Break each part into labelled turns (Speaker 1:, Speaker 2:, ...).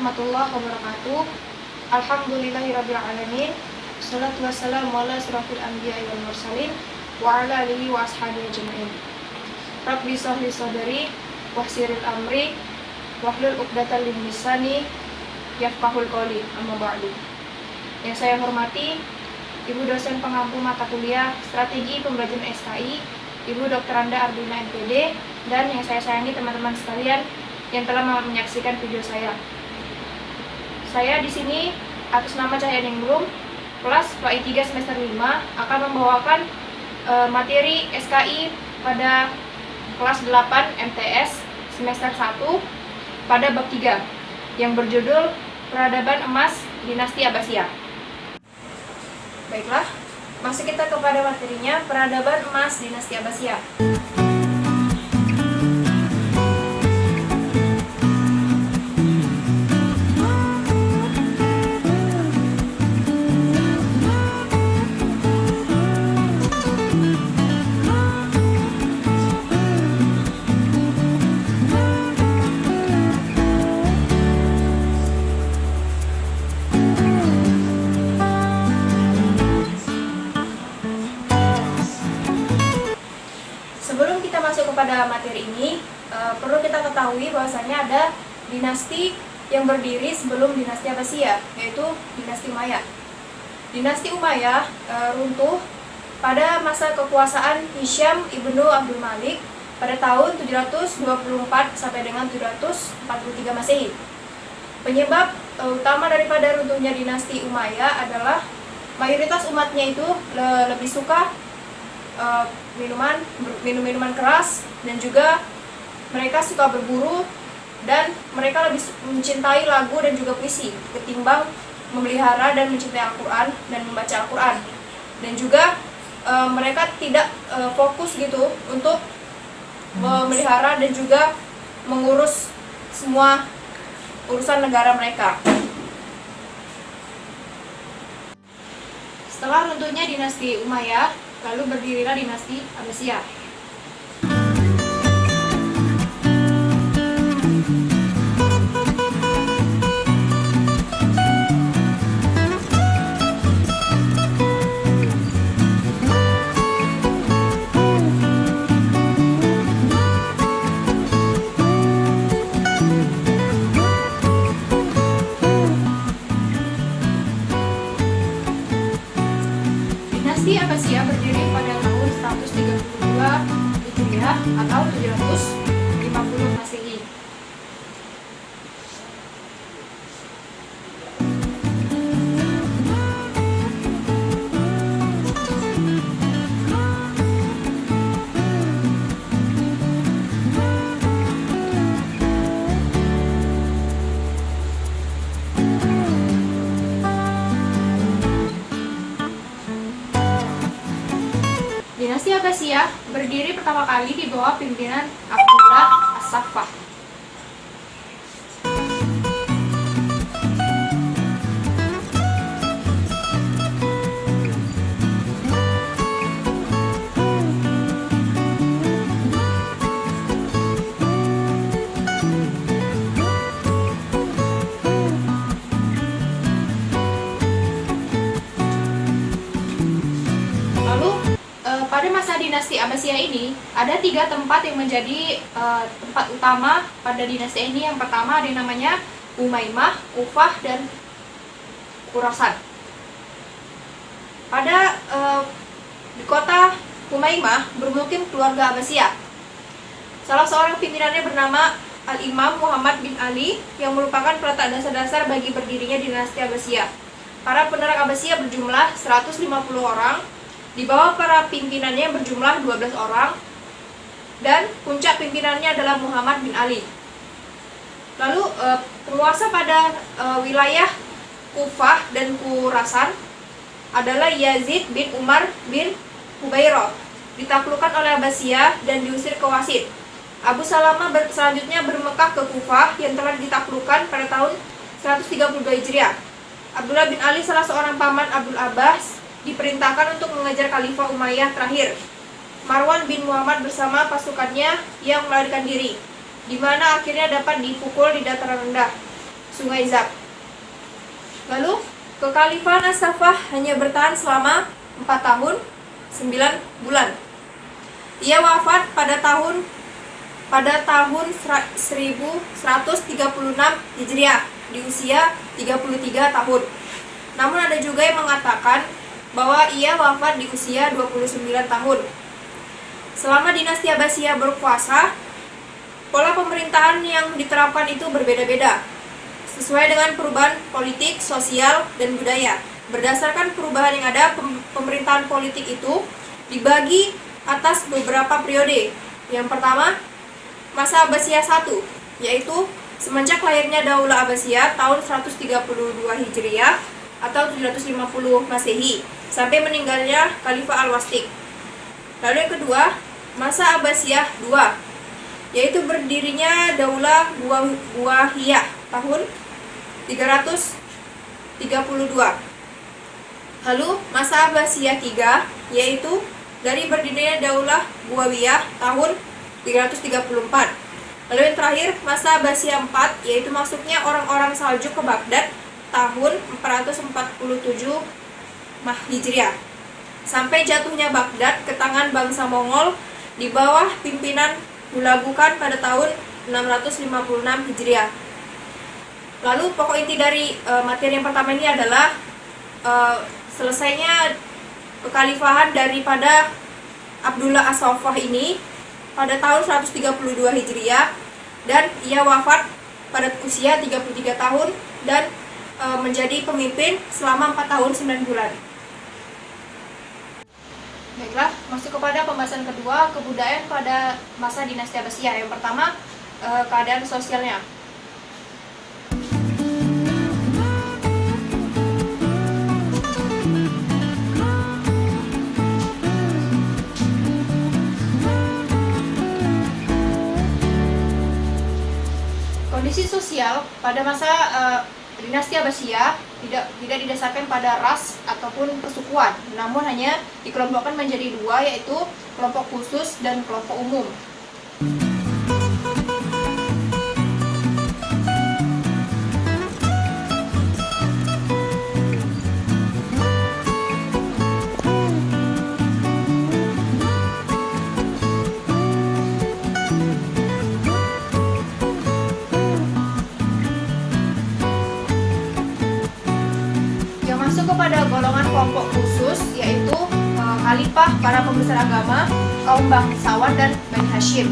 Speaker 1: warahmatullahi wabarakatuh. Alhamdulillahirrabbilalamin. Salatu wassalamu ala asrafil anbiya'i wal mursalin wa ala alihi wa ashabihi ajma'in. Rabbi shrah li sadri waysiril amri wahlul 'uqdatam min lisani yafqahul qawli. Amma ba'du. Yang saya hormati Ibu dosen pengampu mata kuliah Strategi Pembelajaran SKI, Ibu Dr. Anda Ardina MPD, dan yang saya sayangi teman-teman sekalian yang telah menyaksikan video saya. Saya di sini atas nama Cahaya Ningrum, kelas PAI 3 semester 5 akan membawakan materi SKI pada kelas 8 MTS semester 1 pada bab 3 yang berjudul Peradaban Emas Dinasti Abbasiyah. Baiklah, masuk kita kepada materinya, Peradaban Emas Dinasti Abbasiyah. Sebelum kita masuk kepada materi ini, perlu kita ketahui bahwasanya ada dinasti yang berdiri sebelum dinasti Abbasiyah, yaitu dinasti Umayyah. Dinasti Umayyah runtuh pada masa kekuasaan Hisham ibnu Abdul Malik pada tahun 724 sampai dengan 743 Masehi. Penyebab utama daripada runtuhnya dinasti Umayyah adalah mayoritas umatnya itu lebih suka minum-minuman keras, dan juga mereka suka berburu, dan mereka lebih mencintai lagu dan juga puisi ketimbang memelihara dan mencintai Al-Quran dan membaca Al-Quran. Dan juga mereka tidak fokus gitu untuk memelihara dan juga mengurus semua urusan negara mereka. Setelah runtuhnya dinasti Umayyah, lalu berdirilah dinasti Abbasiyah. Dinasti Abbasiyah berdiri pada tahun 132 Hijriah atau 750 Masehi. Dinasti Abbasiyah berdiri pertama kali di bawah pimpinan Abdullah As-Saffah. Pada masa dinasti Abbasiyah ini, ada 3 tempat yang menjadi tempat utama pada dinasti ini. Yang pertama ada yang namanya Umaymah, Kufah, dan Khurasan. Pada di kota Umaymah bermukim keluarga Abbasiyah. Salah seorang pimpinannya bernama Al-Imam Muhammad bin Ali yang merupakan peletak dasar-dasar bagi berdirinya dinasti Abbasiyah. Para penerang Abbasiyah berjumlah 150 orang. Di bawah para pimpinannya berjumlah 12 orang, dan puncak pimpinannya adalah Muhammad bin Ali. Lalu penguasa pada wilayah Kufah dan Khurasan adalah Yazid bin Umar bin Hubairah, ditaklukkan oleh Abbasiyah dan diusir ke Wasit. Abu Salamah selanjutnya bermekah ke Kufah yang telah ditaklukkan pada tahun 132 Hijriah. Abdullah bin Ali, salah seorang paman Abdul Abbas, diperintahkan untuk mengejar Khalifah Umayyah terakhir, Marwan bin Muhammad, bersama pasukannya yang melarikan diri, di mana akhirnya dapat dipukul di dataran rendah. Sungai Zab. Lalu, Kekhalifahan As-Saffah hanya bertahan selama 4 tahun 9 bulan. Ia wafat pada tahun 1136 Hijriah di usia 33 tahun. Namun ada juga yang mengatakan bahwa ia wafat di usia 29 tahun. Selama dinasti Abbasiyah berkuasa, pola pemerintahan yang diterapkan itu berbeda-beda sesuai dengan perubahan politik, sosial, dan budaya. Berdasarkan perubahan yang ada, pemerintahan politik itu dibagi atas beberapa periode. Yang pertama, masa Abbasiyah I, yaitu semenjak lahirnya Daulah Abbasiyah tahun 132 Hijriah atau 750 Masehi sampai meninggalnya Khalifah Al-Wastik. Lalu yang kedua, masa Abbasiyah II, yaitu berdirinya Daulah Buwahiyah tahun 332. Lalu masa Abbasiyah III, yaitu dari berdirinya Daulah Buwawiyah tahun 334. Lalu yang terakhir masa Abbasiyah IV, yaitu masuknya orang-orang Saljuk ke Baghdad tahun 447 Hijriah sampai jatuhnya Baghdad ke tangan bangsa Mongol di bawah pimpinan Hulagu Khan pada tahun 656 Hijriah. Lalu pokok inti dari materi yang pertama ini adalah selesainya kekhalifahan daripada Abdullah As-Saffah ini pada tahun 132 Hijriah, dan ia wafat pada usia 33 tahun dan menjadi pemimpin selama 4 tahun 9 bulan. Baiklah, masuk kepada pembahasan kedua, kebudayaan pada masa dinasti Abbasiyah. Yang pertama, keadaan sosialnya. Kondisi sosial pada masa dinasti Abbasiyah tidak didasarkan pada ras ataupun kesukuan, namun hanya dikelompokkan menjadi dua, yaitu kelompok khusus dan kelompok umum. Kepada golongan kelompok khusus, yaitu khalifah, para pembesar agama, kaum bangsawan, dan Bani Hashim.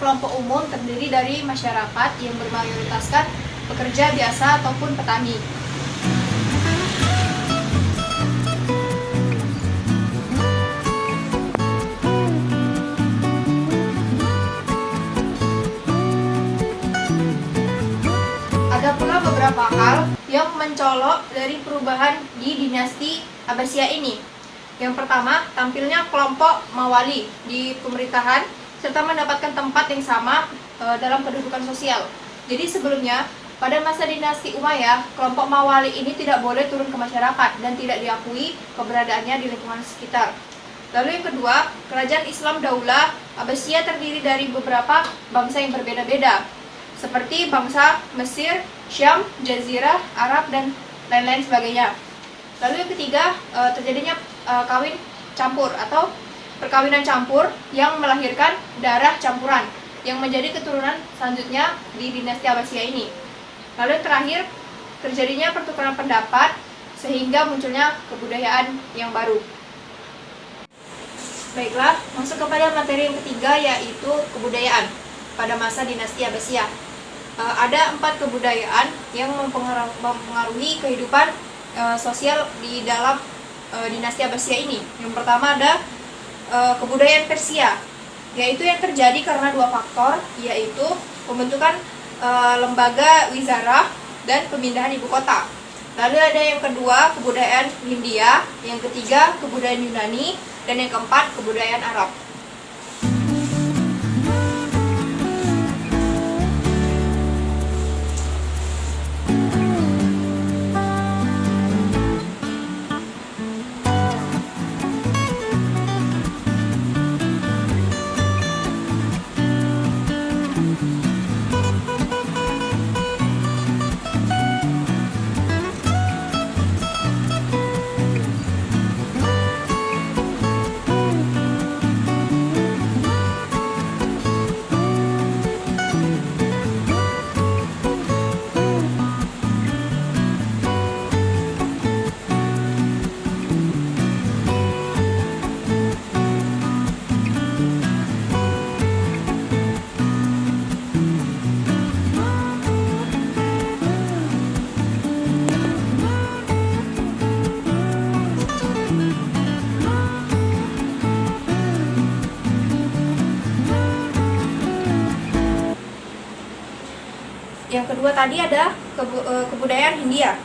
Speaker 1: Kelompok umum terdiri dari masyarakat yang bermayoritaskan pekerja biasa ataupun petani. Ada pula beberapa hal yang mencolok dari perubahan di dinasti Abbasiyah ini. Yang pertama, tampilnya kelompok Mawali di pemerintahan serta mendapatkan tempat yang sama dalam kedudukan sosial. Jadi sebelumnya, pada masa dinasti Umayyah, kelompok Mawali ini tidak boleh turun ke masyarakat dan tidak diakui keberadaannya di lingkungan sekitar. Lalu yang kedua, kerajaan Islam Daulah Abbasiyah terdiri dari beberapa bangsa yang berbeda-beda, seperti bangsa Mesir, Syam, Jazirah, Arab, dan lain-lain sebagainya. Lalu yang ketiga, terjadinya kawin campur atau perkawinan campur yang melahirkan darah campuran yang menjadi keturunan selanjutnya di dinasti Abbasiyah ini. Lalu yang terakhir, terjadinya pertukaran pendapat sehingga munculnya kebudayaan yang baru. Baiklah, masuk kepada materi yang ketiga, yaitu kebudayaan pada masa dinasti Abbasiyah. Ada 4 kebudayaan yang mempengaruhi kehidupan sosial di dalam dinasti Abbasiyah ini. Yang pertama ada kebudayaan Persia, yaitu yang terjadi karena 2 faktor, yaitu pembentukan lembaga wizarah dan pemindahan ibu kota. Lalu ada yang kedua, kebudayaan Hindia, yang ketiga, kebudayaan Yunani, dan yang keempat, kebudayaan Arab. Yang kedua tadi ada kebudayaan Hindia.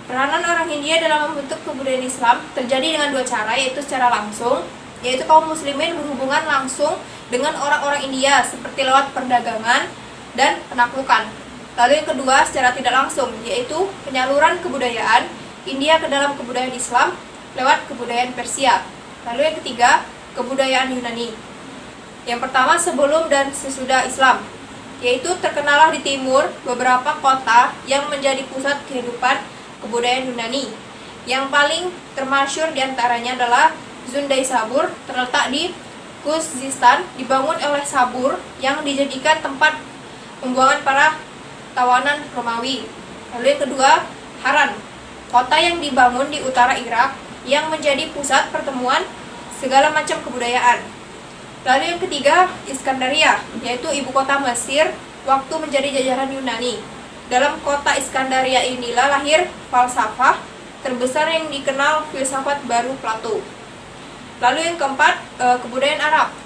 Speaker 1: Peranan orang Hindia dalam membentuk kebudayaan Islam terjadi dengan dua cara, yaitu secara langsung, yaitu kaum muslimin berhubungan langsung dengan orang-orang India seperti lewat perdagangan dan penaklukan. Lalu yang kedua secara tidak langsung, yaitu penyaluran kebudayaan India ke dalam kebudayaan Islam lewat kebudayaan Persia. Lalu yang ketiga, kebudayaan Yunani. Yang pertama sebelum dan sesudah Islam, yaitu terkenalah di timur beberapa kota yang menjadi pusat kehidupan kebudayaan Yunani. Yang paling termasyhur diantaranya adalah Zundaysabur, terletak di Khuzestan, dibangun oleh Sabur yang dijadikan tempat pembuangan para tawanan Romawi. Lalu yang kedua, Haran, kota yang dibangun di utara Irak yang menjadi pusat pertemuan segala macam kebudayaan. Lalu yang ketiga, Iskandaria, yaitu ibu kota Mesir waktu menjadi jajahan Yunani. Dalam kota Iskandaria inilah lahir falsafah terbesar yang dikenal filsafat baru Plato. Lalu yang keempat, kebudayaan Arab.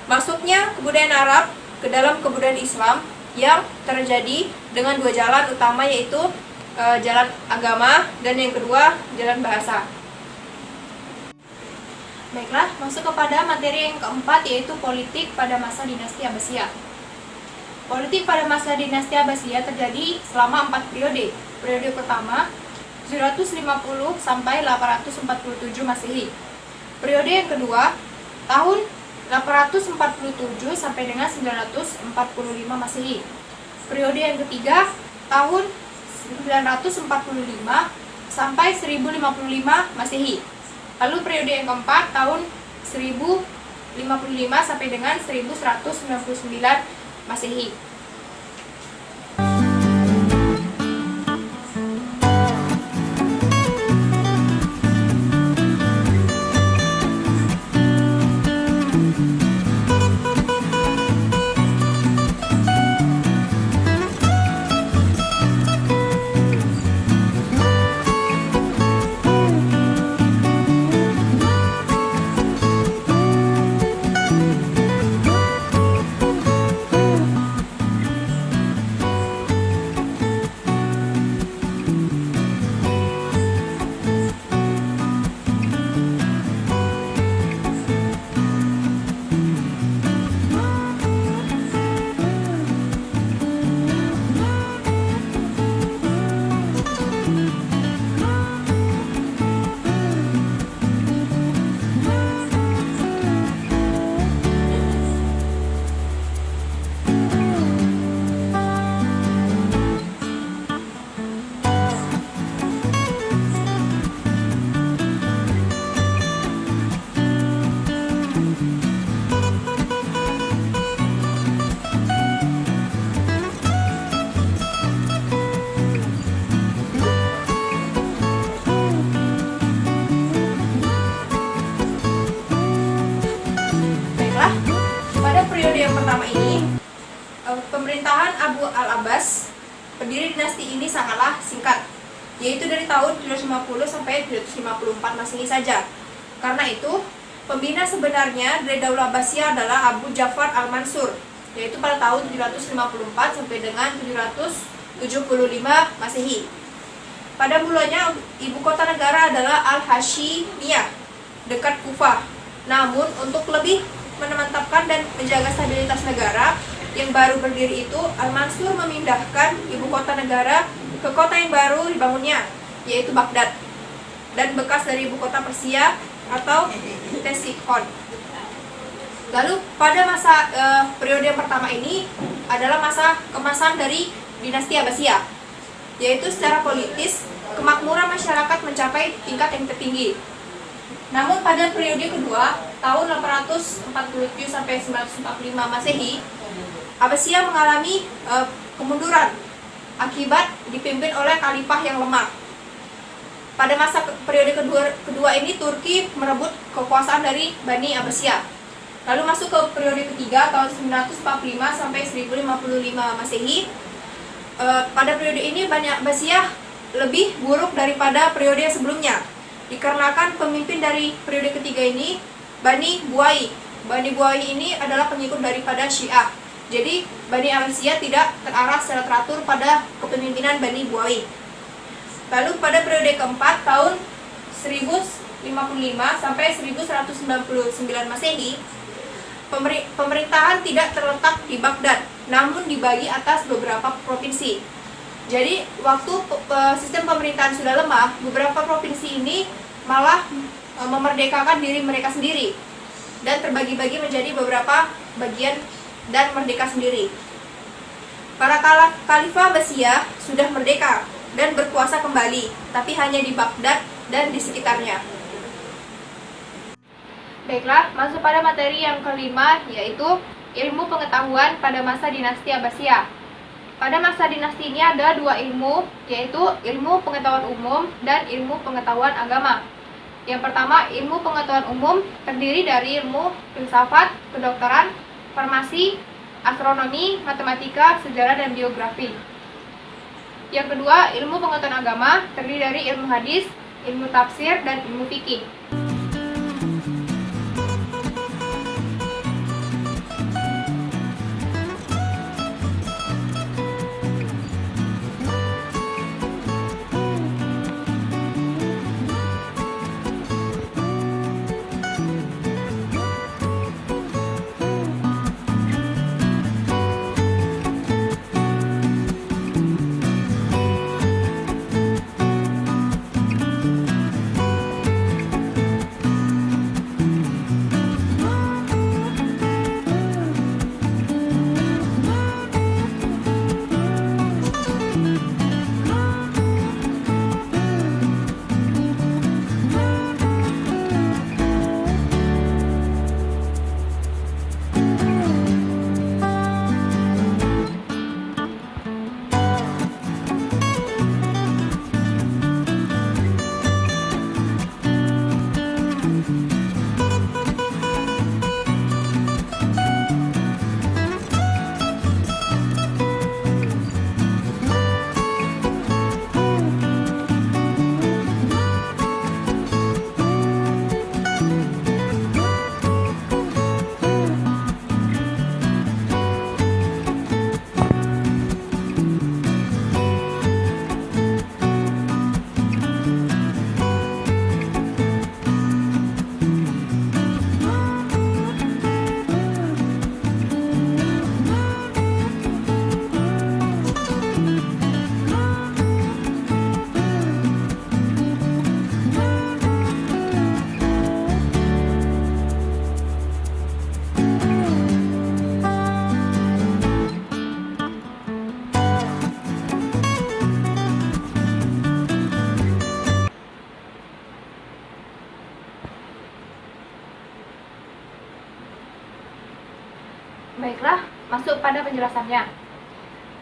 Speaker 1: Masuknya kebudayaan Arab ke dalam kebudayaan Islam yang terjadi dengan dua jalan utama, yaitu jalan agama dan yang kedua jalan bahasa. Baiklah, masuk kepada materi yang keempat, yaitu politik pada masa dinasti Abbasiyah. Politik pada masa dinasti Abbasiyah terjadi selama 4 periode. Periode pertama 750 sampai 847 Masehi. Periode yang kedua tahun 847 sampai dengan 945 Masehi. Periode yang ketiga tahun 945 sampai 1055 Masehi. Lalu periode yang keempat tahun 1055 sampai dengan 1199 Masehi. Periode yang pertama ini, pemerintahan Abu al-Abbas, pendiri dinasti ini sangatlah singkat, yaitu dari tahun 750 sampai 754 Masehi saja. Karena itu, pembina sebenarnya dari Daulah Abbasiyah adalah Abu Ja'far al-Mansur, yaitu pada tahun 754 sampai dengan 754 Masehi. Pada mulanya ibu kota negara adalah Al-Hashimiyah, dekat Kufah. Namun untuk lebih memantapkan dan menjaga stabilitas negara yang baru berdiri itu, Al-Mansur memindahkan ibu kota negara ke kota yang baru dibangunnya, yaitu Baghdad, dan bekas dari ibu kota Persia atau Ctesiphon. Lalu pada masa periode yang pertama ini adalah masa kemasan dari dinasti Abbasiyah, yaitu secara politis kemakmuran masyarakat mencapai tingkat yang tertinggi. Namun pada periode kedua tahun 847 sampai 945 Masehi, Abbasiyah mengalami kemunduran akibat dipimpin oleh khalifah yang lemah. Pada masa periode kedua ini Turki merebut kekuasaan dari Bani Abbasiyah. Lalu masuk ke periode ketiga tahun 945 sampai 1055 Masehi. Pada periode ini Bani Abbasiyah lebih buruk daripada periode sebelumnya, dikarenakan pemimpin dari periode ketiga ini Bani Buai. Bani Buai ini adalah pengikut daripada Syiah. Jadi Bani Abbasiyah tidak terarah secara teratur pada kepemimpinan Bani Buai. Lalu pada periode keempat tahun 1055 sampai 1199 Masehi, pemerintahan tidak terletak di Baghdad, namun dibagi atas beberapa provinsi. Jadi waktu sistem pemerintahan sudah lemah, beberapa provinsi ini malah memerdekakan diri mereka sendiri dan terbagi-bagi menjadi beberapa bagian dan merdeka sendiri. Para khalifah Abbasiyah sudah merdeka dan berkuasa kembali, tapi hanya di Baghdad dan di sekitarnya. Baiklah, masuk pada materi yang kelima, yaitu ilmu pengetahuan pada masa dinasti Abbasiyah. Pada masa dinasti ini ada dua ilmu, yaitu ilmu pengetahuan umum dan ilmu pengetahuan agama. Yang pertama, ilmu pengetahuan umum terdiri dari ilmu filsafat, kedokteran, farmasi, astronomi, matematika, sejarah, dan biografi. Yang kedua, ilmu pengetahuan agama terdiri dari ilmu hadis, ilmu tafsir, dan ilmu fikih. Baiklah, masuk pada penjelasannya.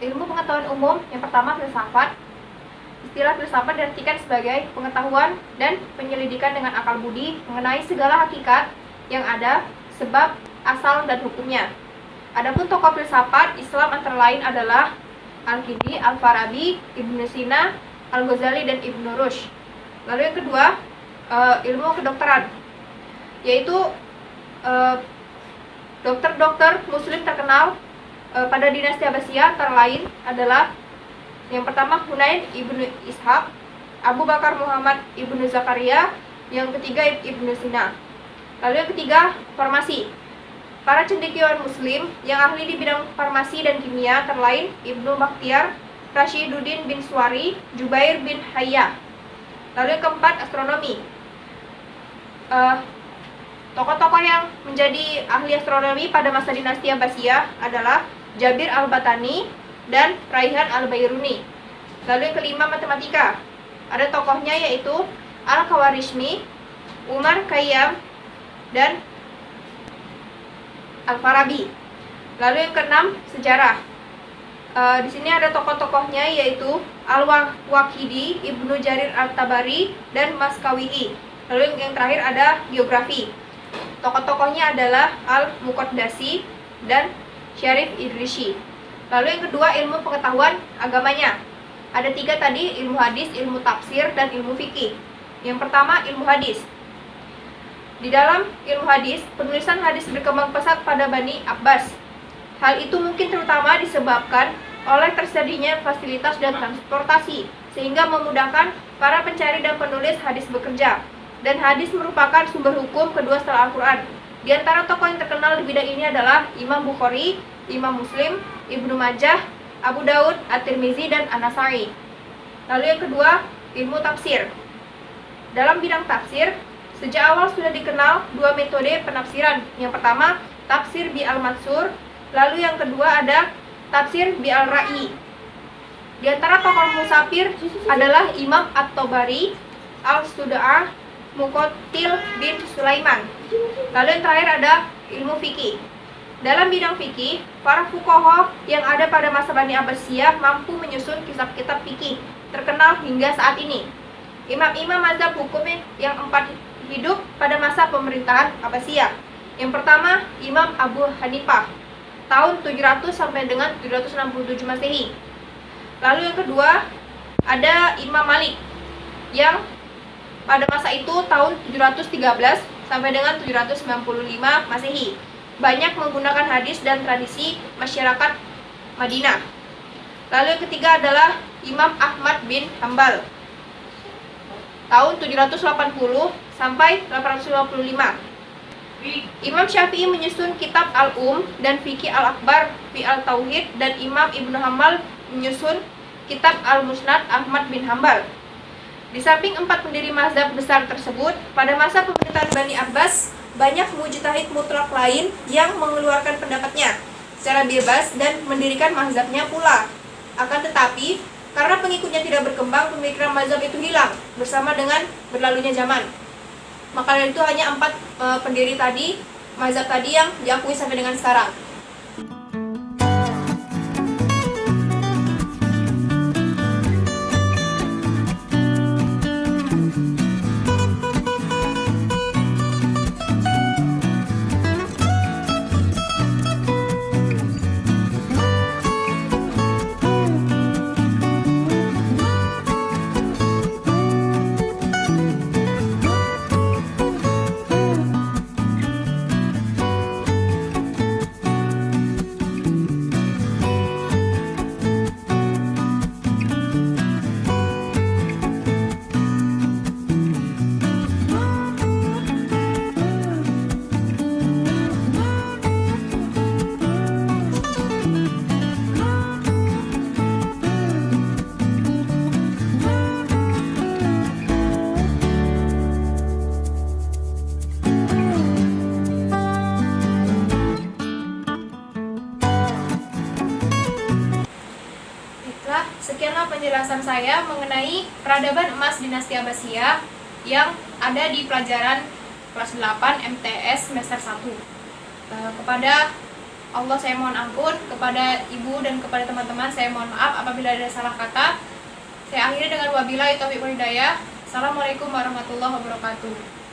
Speaker 1: Ilmu pengetahuan umum yang pertama filsafat. Istilah filsafat diartikan sebagai pengetahuan dan penyelidikan dengan akal budi mengenai segala hakikat yang ada, sebab, asal, dan hukumnya. Adapun tokoh filsafat Islam antara lain adalah Al-Kindi, Al-Farabi, Ibnu Sina, Al-Ghazali, dan Ibnu Rushd. Lalu yang kedua, ilmu kedokteran, yaitu dokter-dokter muslim terkenal pada dinasti Abbasiyah antara lain adalah Yang pertama Hunain ibnu Ishaq, Abu Bakar Muhammad ibnu Zakaria, yang ketiga Ibnu Sina. Lalu yang ketiga, farmasi. Para cendekiawan muslim yang ahli di bidang farmasi dan kimia terlain Ibnu Bakhtiar, Rashiduddin bin Suwari, Jubair bin Hayyah. Lalu yang keempat, astronomi. Tokoh-tokoh yang menjadi ahli astronomi pada masa dinasti Abbasiyah adalah Jabir al-Batani dan Raihan al-Bairuni. Lalu yang kelima, matematika. Ada tokohnya yaitu Al-Khawarizmi, Umar Khayyam, dan Al-Farabi. Lalu yang keenam, sejarah. Di sini ada tokoh-tokohnya yaitu Al-Waqidi, Ibnu Jarir al-Tabari, dan Maskawi'i. Lalu yang terakhir ada geografi. Tokoh-tokohnya adalah Al-Muqaddasi dan Syarif Idrisi. Lalu yang kedua, ilmu pengetahuan agamanya. Ada 3 tadi, ilmu hadis, ilmu tafsir, dan ilmu fikih. Yang pertama, ilmu hadis. Di dalam ilmu hadis, penulisan hadis berkembang pesat pada Bani Abbas. Hal itu mungkin terutama disebabkan oleh tersedianya fasilitas dan transportasi, sehingga memudahkan para pencari dan penulis hadis bekerja. Dan hadis merupakan sumber hukum kedua setelah Al-Quran. Di antara tokoh yang terkenal di bidang ini adalah Imam Bukhari, Imam Muslim, Ibnu Majah, Abu Daud, At-Tirmizi, dan An-Nasai. Lalu yang kedua, ilmu tafsir. Dalam bidang tafsir, sejak awal sudah dikenal 2 metode penafsiran. Yang pertama, tafsir bi al-mansur, lalu yang kedua ada tafsir bi al-ra'i. Di antara tokoh musafir adalah Imam At-Tabari, Al-Suda'ah, Muqatil bin Sulaiman. Lalu yang terakhir ada ilmu fikih. Dalam bidang fikih, para fuqaha yang ada pada masa Bani Abbasiyah mampu menyusun kitab-kitab fikih terkenal hingga saat ini. Imam-imam mazhab hukum yang 4 hidup pada masa pemerintahan Abbasiyah. Yang pertama, Imam Abu Hanifah, tahun 700 sampai dengan 767 Masehi. Lalu yang kedua, ada Imam Malik, yang pada masa itu tahun 713 sampai dengan 795 Masehi. Banyak menggunakan hadis dan tradisi masyarakat Madinah. Lalu yang ketiga adalah Imam Ahmad bin Hambal, tahun 780 sampai 855. Imam Syafi'i menyusun kitab Al-Um dan Fikih Al-Akbar fi Al-Tauhid, dan Imam Ibnu Hambal menyusun kitab Al-Musnad Ahmad bin Hambal. Di samping 4 pendiri mazhab besar tersebut, pada masa pemerintahan Bani Abbas, banyak mujtahid mutlak lain yang mengeluarkan pendapatnya secara bebas dan mendirikan mazhabnya pula. Akan tetapi, karena pengikutnya tidak berkembang, pemikiran mazhab itu hilang bersama dengan berlalunya zaman. Maka dari itu hanya 4 pendiri tadi, mazhab tadi yang diakui sampai dengan sekarang. Sekianlah penjelasan saya mengenai peradaban emas dinasti Abbasiyah yang ada di pelajaran kelas 8 MTS semester 1. Kepada Allah saya mohon ampun, kepada ibu dan kepada teman-teman saya mohon maaf apabila ada salah kata. Saya akhiri dengan wabillahi taufiq wal hidayah. Assalamualaikum warahmatullahi wabarakatuh.